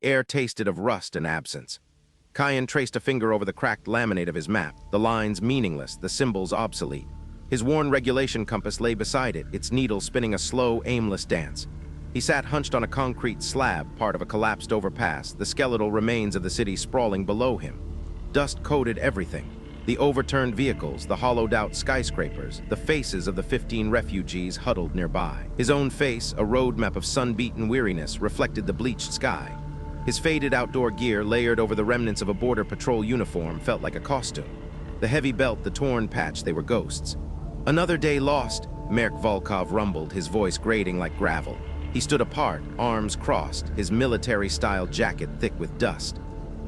Air tasted of rust and absence. Kian traced a finger over the cracked laminate of his map, the lines meaningless, the symbols obsolete. His worn regulation compass lay beside it, its needle spinning a slow, aimless dance. He sat hunched on a concrete slab, part of a collapsed overpass, the skeletal remains of the city sprawling below him. Dust coated everything. The overturned vehicles, the hollowed-out skyscrapers, the faces of the 15 refugees huddled nearby. His own face, a roadmap of sun-beaten weariness, reflected the bleached sky. His faded outdoor gear, layered over the remnants of a border patrol uniform, felt like a costume. The heavy belt, the torn patch, they were ghosts. "Another day lost," Merk Volkov rumbled, his voice grating like gravel. He stood apart, arms crossed, his military-style jacket thick with dust.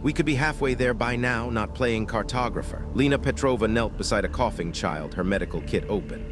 "We could be halfway there by now, not playing cartographer." Lena Petrova knelt beside a coughing child, her medical kit open.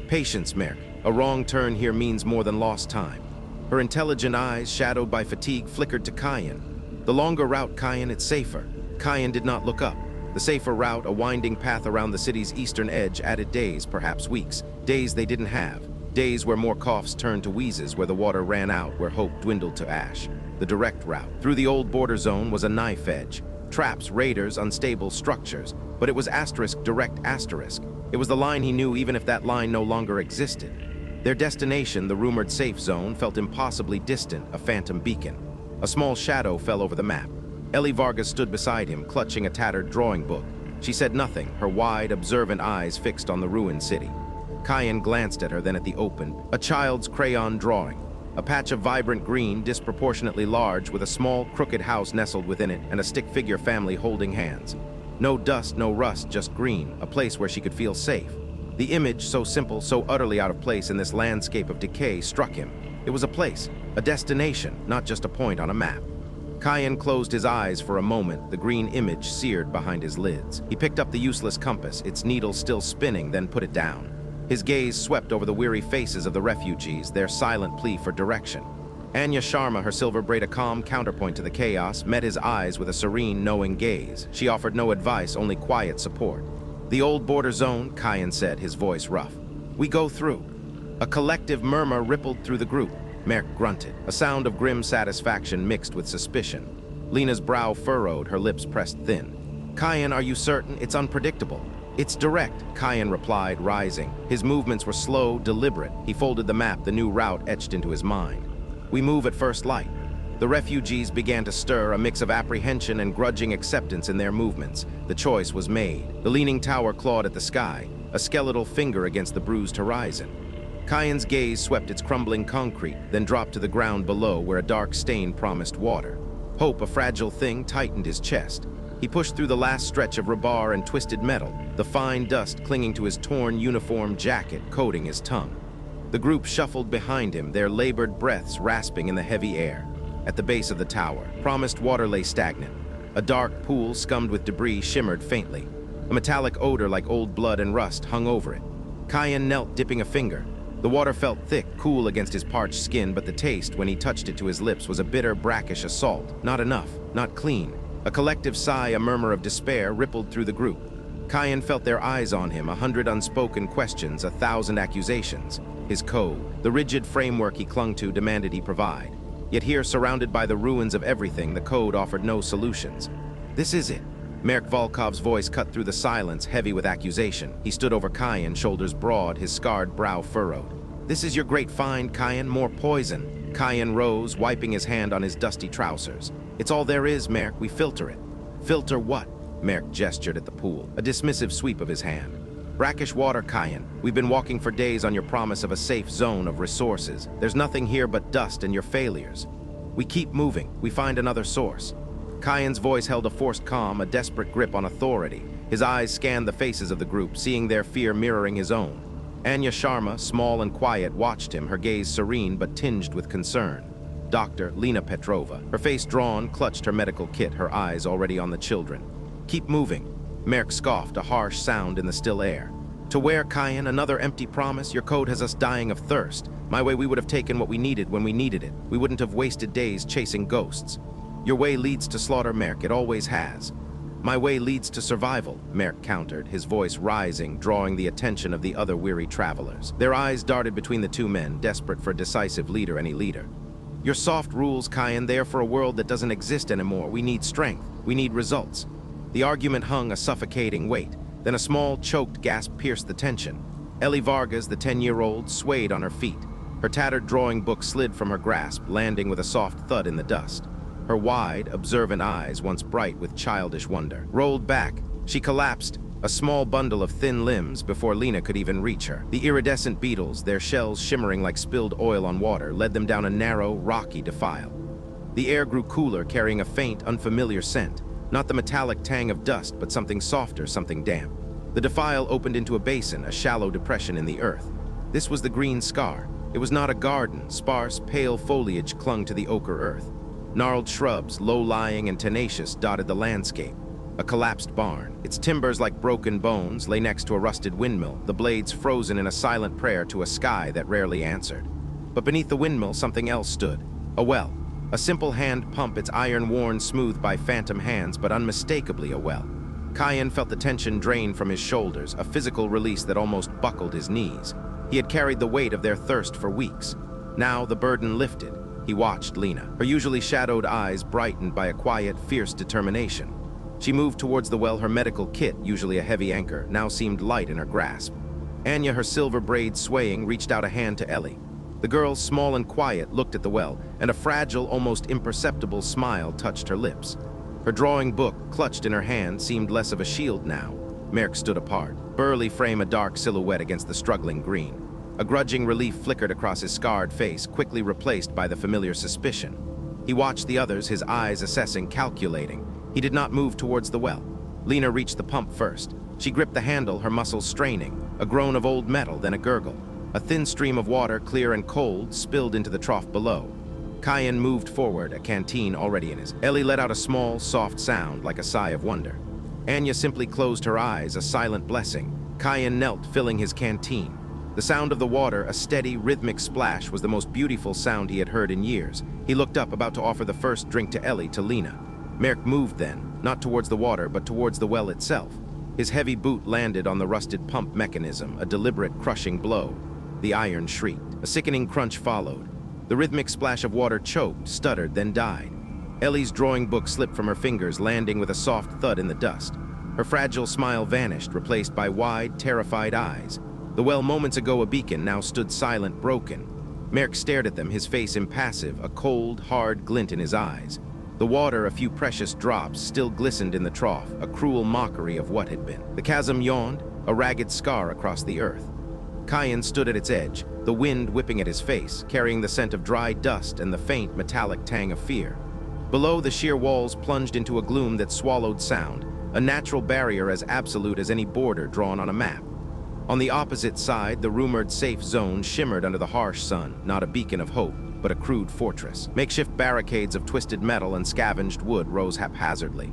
"Patience, Merk. A wrong turn here means more than lost time." Her intelligent eyes, shadowed by fatigue, flickered to Kian. "The longer route, Kian, it's safer." Kian did not look up. The safer route, a winding path around the city's eastern edge, added days, perhaps weeks. Days they didn't have. Days where more coughs turned to wheezes, where the water ran out, where hope dwindled to ash. The direct route through the old border zone was a knife edge. Traps, raiders, unstable structures. But it was asterisk, direct asterisk. It was the line he knew even if that line no longer existed. Their destination, the rumored safe zone, felt impossibly distant, a phantom beacon. A small shadow fell over the map. Ellie Vargas stood beside him, clutching a tattered drawing book. She said nothing, her wide, observant eyes fixed on the ruined city. Kian glanced at her, then at the open, a child's crayon drawing. A patch of vibrant green, disproportionately large, with a small, crooked house nestled within it and a stick-figure family holding hands. No dust, no rust, just green, a place where she could feel safe. The image, so simple, so utterly out of place in this landscape of decay, struck him. It was a place, a destination, not just a point on a map. Kian closed his eyes for a moment, the green image seared behind his lids. He picked up the useless compass, its needle still spinning, then put it down. His gaze swept over the weary faces of the refugees, their silent plea for direction. Anya Sharma, her silver braid a calm counterpoint to the chaos, met his eyes with a serene, knowing gaze. She offered no advice, only quiet support. "The old border zone," Kian said, his voice rough. "We go through." A collective murmur rippled through the group. Merk grunted, a sound of grim satisfaction mixed with suspicion. Lena's brow furrowed, her lips pressed thin. "Kian, are you certain? It's unpredictable." "It's direct," Kian replied, rising. His movements were slow, deliberate. He folded the map, the new route etched into his mind. "We move at first light." The refugees began to stir, a mix of apprehension and grudging acceptance in their movements. The choice was made. The leaning tower clawed at the sky, a skeletal finger against the bruised horizon. Kian's gaze swept its crumbling concrete, then dropped to the ground below where a dark stain promised water. Hope, a fragile thing, tightened his chest. He pushed through the last stretch of rebar and twisted metal, the fine dust clinging to his torn uniform jacket, coating his tongue. The group shuffled behind him, their labored breaths rasping in the heavy air. At the base of the tower, promised water lay stagnant. A dark pool scummed with debris shimmered faintly. A metallic odor like old blood and rust hung over it. Kian knelt, dipping a finger. The water felt thick, cool against his parched skin, but the taste, when he touched it to his lips, was a bitter, brackish assault. Not enough, not clean. A collective sigh, a murmur of despair, rippled through the group. Kian felt their eyes on him, 100 unspoken questions, 1,000 accusations. His code, the rigid framework he clung to, demanded he provide. Yet here, surrounded by the ruins of everything, the code offered no solutions. "This is it." Merk Volkov's voice cut through the silence, heavy with accusation. He stood over Kian, shoulders broad, his scarred brow furrowed. "This is your great find, Kian, more poison." Kian rose, wiping his hand on his dusty trousers. "It's all there is, Merk. We filter it." "Filter what?" Merk gestured at the pool, a dismissive sweep of his hand. "Brackish water, Kian. We've been walking for days on your promise of a safe zone of resources. There's nothing here but dust and your failures. We keep moving. We find another source." Kian's voice held a forced calm, a desperate grip on authority. His eyes scanned the faces of the group, seeing their fear mirroring his own. Anya Sharma, small and quiet, watched him, her gaze serene but tinged with concern. Dr. Lena Petrova, her face drawn, clutched her medical kit, her eyes already on the children. "Keep moving." Merk scoffed, a harsh sound in the still air. "To where, Kian? Another empty promise? Your code has us dying of thirst. My way, we would have taken what we needed when we needed it. We wouldn't have wasted days chasing ghosts." "Your way leads to slaughter, Merk. It always has." "My way leads to survival," Merk countered, his voice rising, drawing the attention of the other weary travelers. Their eyes darted between the two men, desperate for a decisive leader, any leader. Your soft rules, Kian, they are for a world that doesn't exist anymore. We need strength. We need results. The argument hung a suffocating weight. Then a small, choked gasp pierced the tension. Ellie Vargas, the 10-year-old, swayed on her feet. Her tattered drawing book slid from her grasp, landing with a soft thud in the dust. Her wide, observant eyes, once bright with childish wonder, rolled back. She collapsed, a small bundle of thin limbs, before Lena could even reach her. The iridescent beetles, their shells shimmering like spilled oil on water, led them down a narrow, rocky defile. The air grew cooler, carrying a faint, unfamiliar scent. Not the metallic tang of dust, but something softer, something damp. The defile opened into a basin, a shallow depression in the earth. This was the green scar. It was not a garden. Sparse, pale foliage clung to the ochre earth. Gnarled shrubs, low-lying and tenacious, dotted the landscape. A collapsed barn, its timbers like broken bones, lay next to a rusted windmill, the blades frozen in a silent prayer to a sky that rarely answered. But beneath the windmill, something else stood. A well. A simple hand pump, its iron worn smooth by phantom hands, but unmistakably a well. Kian felt the tension drain from his shoulders, a physical release that almost buckled his knees. He had carried the weight of their thirst for weeks. Now the burden lifted. He watched Lena, her usually shadowed eyes brightened by a quiet, fierce determination. She moved towards the well, her medical kit, usually a heavy anchor, now seemed light in her grasp. Anya, her silver braids swaying, reached out a hand to Ellie. The girl, small and quiet, looked at the well, and a fragile, almost imperceptible smile touched her lips. Her drawing book, clutched in her hand, seemed less of a shield now. Merrick stood apart, burly frame a dark silhouette against the struggling green. A grudging relief flickered across his scarred face, quickly replaced by the familiar suspicion. He watched the others, his eyes assessing, calculating. He did not move towards the well. Lena reached the pump first. She gripped the handle, her muscles straining. A groan of old metal, then a gurgle. A thin stream of water, clear and cold, spilled into the trough below. Kian moved forward, a canteen already in his. Ellie let out a small, soft sound, like a sigh of wonder. Anya simply closed her eyes, a silent blessing. Kian knelt, filling his canteen. The sound of the water, a steady, rhythmic splash, was the most beautiful sound he had heard in years. He looked up, about to offer the first drink to Ellie, to Lena. Merrick moved then, not towards the water, but towards the well itself. His heavy boot landed on the rusted pump mechanism, a deliberate, crushing blow. The iron shrieked. A sickening crunch followed. The rhythmic splash of water choked, stuttered, then died. Ellie's drawing book slipped from her fingers, landing with a soft thud in the dust. Her fragile smile vanished, replaced by wide, terrified eyes. The well, moments ago a beacon, now stood silent, broken. Merrick stared at them, his face impassive, a cold, hard glint in his eyes. The water, a few precious drops, still glistened in the trough, a cruel mockery of what had been. The chasm yawned, a ragged scar across the earth. Kian stood at its edge, the wind whipping at his face, carrying the scent of dry dust and the faint, metallic tang of fear. Below, the sheer walls plunged into a gloom that swallowed sound, a natural barrier as absolute as any border drawn on a map. On the opposite side, the rumored safe zone shimmered under the harsh sun, not a beacon of hope, but a crude fortress. Makeshift barricades of twisted metal and scavenged wood rose haphazardly.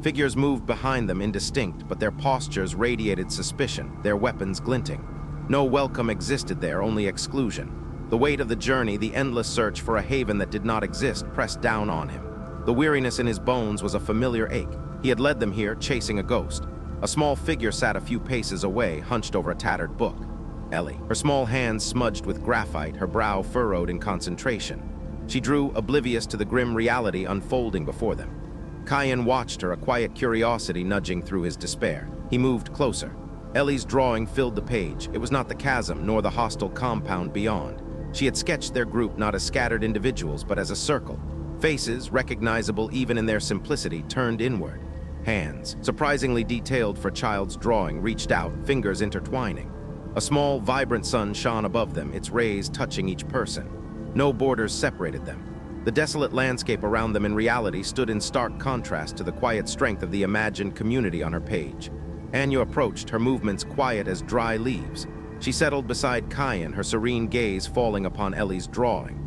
Figures moved behind them, indistinct, but their postures radiated suspicion, their weapons glinting. No welcome existed there, only exclusion. The weight of the journey, the endless search for a haven that did not exist, pressed down on him. The weariness in his bones was a familiar ache. He had led them here, chasing a ghost. A small figure sat a few paces away, hunched over a tattered book. Ellie, her small hands smudged with graphite, her brow furrowed in concentration. She drew, oblivious to the grim reality unfolding before them. Kian watched her, a quiet curiosity nudging through his despair. He moved closer. Ellie's drawing filled the page. It was not the chasm, nor the hostile compound beyond. She had sketched their group not as scattered individuals, but as a circle. Faces, recognizable even in their simplicity, turned inward. Hands, surprisingly detailed for a child's drawing, reached out, fingers intertwining. A small, vibrant sun shone above them, its rays touching each person. No borders separated them. The desolate landscape around them in reality stood in stark contrast to the quiet strength of the imagined community on her page. Anya approached, her movements quiet as dry leaves. She settled beside Kian, her serene gaze falling upon Ellie's drawing.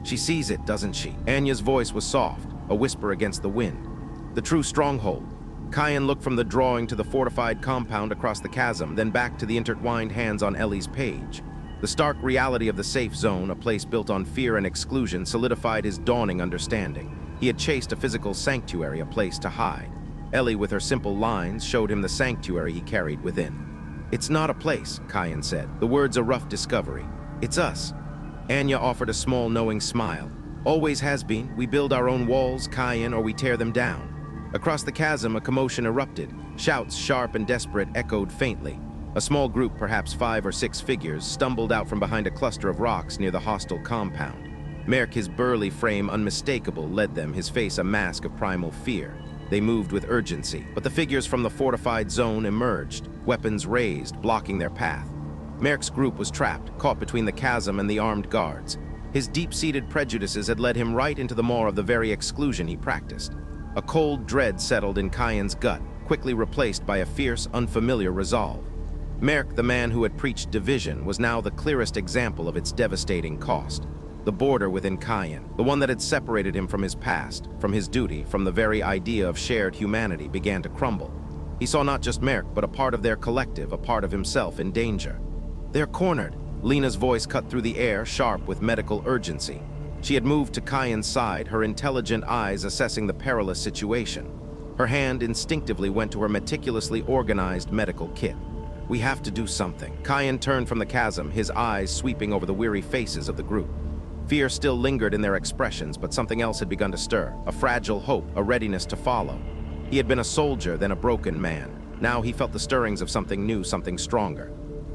"She sees it, doesn't she?" Anya's voice was soft, a whisper against the wind. "The true stronghold." Kian looked from the drawing to the fortified compound across the chasm, then back to the intertwined hands on Ellie's page. The stark reality of the safe zone, a place built on fear and exclusion, solidified his dawning understanding. He had chased a physical sanctuary, a place to hide. Ellie, with her simple lines, showed him the sanctuary he carried within. "It's not a place," Kian said, the words a rough discovery. "It's us." Anya offered a small, knowing smile. Always has been. We build our own walls, Kian, or we tear them down. Across the chasm, a commotion erupted. Shouts, sharp and desperate, echoed faintly. A small group, perhaps 5 or 6 figures, stumbled out from behind a cluster of rocks near the hostile compound. Merc, his burly frame unmistakable, led them, his face a mask of primal fear. They moved with urgency, but the figures from the fortified zone emerged, weapons raised, blocking their path. Merc's group was trapped, caught between the chasm and the armed guards. His deep-seated prejudices had led him right into the maw of the very exclusion he practiced. A cold dread settled in Kian's gut, quickly replaced by a fierce, unfamiliar resolve. Merc, the man who had preached division, was now the clearest example of its devastating cost. The border within Kian, the one that had separated him from his past, from his duty, from the very idea of shared humanity, began to crumble. He saw not just Merc, but a part of their collective, a part of himself in danger. "They're cornered." Lena's voice cut through the air, sharp with medical urgency. She had moved to Kian's side, her intelligent eyes assessing the perilous situation. Her hand instinctively went to her meticulously organized medical kit. "We have to do something." Kian turned from the chasm, his eyes sweeping over the weary faces of the group. Fear still lingered in their expressions, but something else had begun to stir, a fragile hope, a readiness to follow. He had been a soldier, then a broken man. Now he felt the stirrings of something new, something stronger.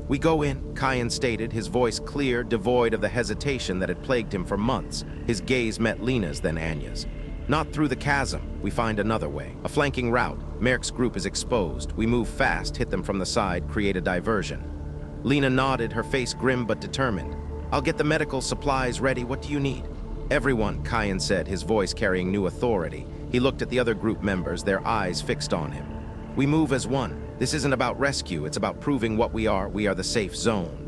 "We go in," Kian stated, his voice clear, devoid of the hesitation that had plagued him for months. His gaze met Lena's, then Anya's. "Not through the chasm. We find another way. A flanking route. Merc's group is exposed. We move fast, hit them from the side, create a diversion." Lena nodded, her face grim but determined. "I'll get the medical supplies ready. What do you need?" "Everyone," Kian said, his voice carrying new authority. He looked at the other group members, their eyes fixed on him. "We move as one. This isn't about rescue, it's about proving what we are. We are the safe zone."